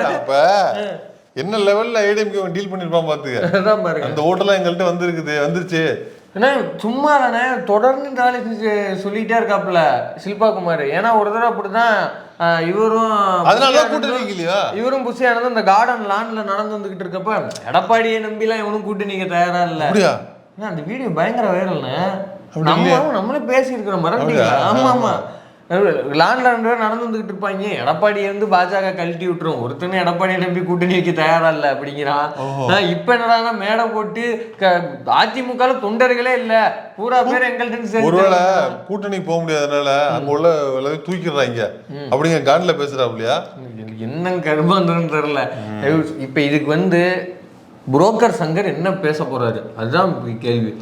அப்ப என்ன லெவல்ல ஏடிஎம்கே டீல் பண்ணிருப்பான் பாத்துக்க. அந்த ஓட்டெல்லாம் எங்கள்கிட்ட வந்துருச்சு. ஏன்னா சும்மா தானே தொடர்ந்து சொல்லிட்டே இருக்காப்புல ஷில்பா குமார். ஏன்னா ஒரு தடவை அப்படிதான் இவரும் புஷி ஆனதும் இந்த கார்டன் லான்ல நடந்து வந்துகிட்டு இருக்கப்ப எடப்பாடியை நம்பிலாம் இவனும் கூட்டணிக்கு தயாரா இல்ல. அந்த வீடியோ பயங்கர வைரல்னு நம்மளே பேசியிருக்கிறோம் மறந்துட்டீங்களா? ஆமா ஆமா, லான்ல நடந்து வந்துகிட்டு இருப்பாங்க. எடப்பாடியை வந்து பாஜக கழட்டி விட்டுரும், ஒருத்தனை எடப்பாடியை நம்பி கூட்டணி வைக்க தயாரா இல்ல அப்படிங்கிறான். இப்ப என்னடா மேடை போட்டு அதிமுக தொண்டர்களே இல்ல, பூரா பேர் எங்கள்கிட்ட ஒருவேளை கூட்டணி போக முடியாதனால அங்க உள்ள எல்லாத்தையும் தூக்கிடுறாங்க அப்படிங்கிற காண்டில பேசுறாப்லையா? என்ன கர்ப்பம் தெரியல. இப்ப இதுக்கு வந்து புரோக்கர் சங்கர் என்ன பேச போறாரு அதுதான் கேள்வி.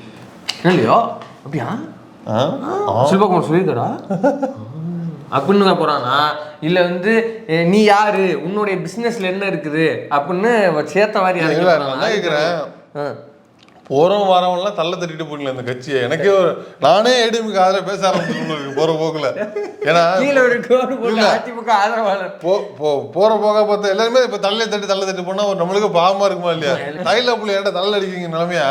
இல்லையோ அப்படியா சிவகுமார் சொல்லியிருக்காரா அப்படின்னு போறானா, இல்ல வந்து நீ யாரு, உன்னுடைய பிசினஸ்ல என்ன இருக்குது அப்படின்னு சேர்த்த மாதிரி போறோம் வரவன்லாம் தள்ள தட்டிட்டு போடல இந்த கட்சியை. எனக்கே நானே ஏடிஎம்கே ஆதரவு பேச ஆரம்பிச்சு போற போக்குல. ஏன்னா போற போக பார்த்தா எல்லாருமே இப்ப தள்ள தட்டி போனா நம்மளுக்கு பாவமா இருக்குமா இல்லையா? தைல புள்ளி ஏட்ட தள்ள அடிக்கிங்க நிலைமையா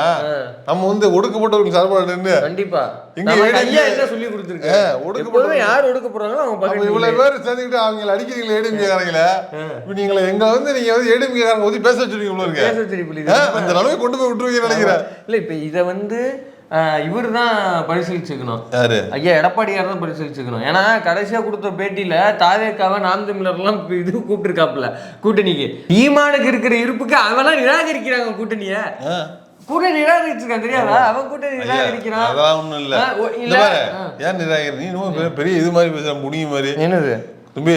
நம்ம வந்து ஒடுக்கப்பட்டவர்கள் சார்பாடு கண்டிப்பா சொல்லி கொடுத்துருக்கேன். யார் ஒடுக்க போறாங்களோ அவங்க இவ்வளவு பேர் சேர்ந்துக்கிட்டு அவங்க அடிக்கிறீங்களா ஏடிஎம்கே காரங்கள? இப்ப நீங்க எங்க வந்து நீங்க வந்து ஏடிஎம்கே காரங்க வந்து பேச வச்சிருக்கீங்க, அந்த நிலைமை கொண்டு போய் விட்டுருவீங்க நினைக்கிறேன். இல்ல இப்ப இத வந்து இவர் தான் பரிசீலிச்சுக்கணும். ஐயா எடப்பாடியார் தான் பரிசீலிச்சுக்கணும். ஏன்னா கடைசியா கொடுத்த பேட்டியில தாவேக்காவை நாம் தமிழர்லாம் இது கூப்பிட்டுருக்காப்புல கூட்டணிக்கு. ஈமானுக்கு இருக்கிற இருப்புக்கு அவெல்லாம் நிராகரிக்கிறாங்க கூட்டணிய. கூட்டணி நிராகரிச்சிருக்கான் தெரியாதா? அவன் கூட்டணி நிராகரிக்கிறான். அதெல்லாம் ஒண்ணும் இல்ல. ஏன் நிராகரி? நீ இன்னும் பெரிய இது மாதிரி பேசுற முடிய மாதிரி. என்னது தம்பி,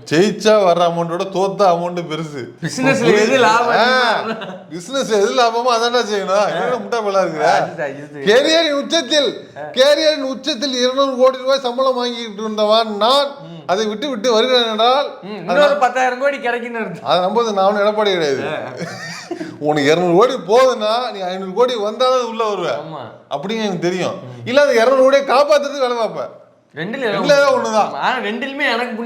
ஜெயிச்சா வர்ற அமௌண்டோட தோத்த அமௌண்ட் பெருசு. பிசினஸ்ல எது லாபம், பிசினஸ் எது லாபமோ அதான்டா செய்யணும். என்ன முட்டா பலா இருக்கிற? கேரியரின் உச்சத்தில் 200 கோடி ரூபாய் சம்பளம் வாங்கிட்டு இருந்தவன் நான் அதை விட்டு வருகிறேன் என்றால் 10,000 கோடி கிடைக்குன்னு அதை நம்பது நான் எடப்பாடி கிடையாது. உனக்கு 200 கோடி போகுதுன்னா நீ 500 கோடி வந்தாலும் உள்ள வருவேன் அப்படின்னு எனக்கு தெரியும். இல்ல அந்த 200 கோடியை காப்பாத்துறதுக்கு வேலை பார்ப்பேன். ரெண்டுல ஒண்ணுதான். ரெண்டுலுமே எனக்கு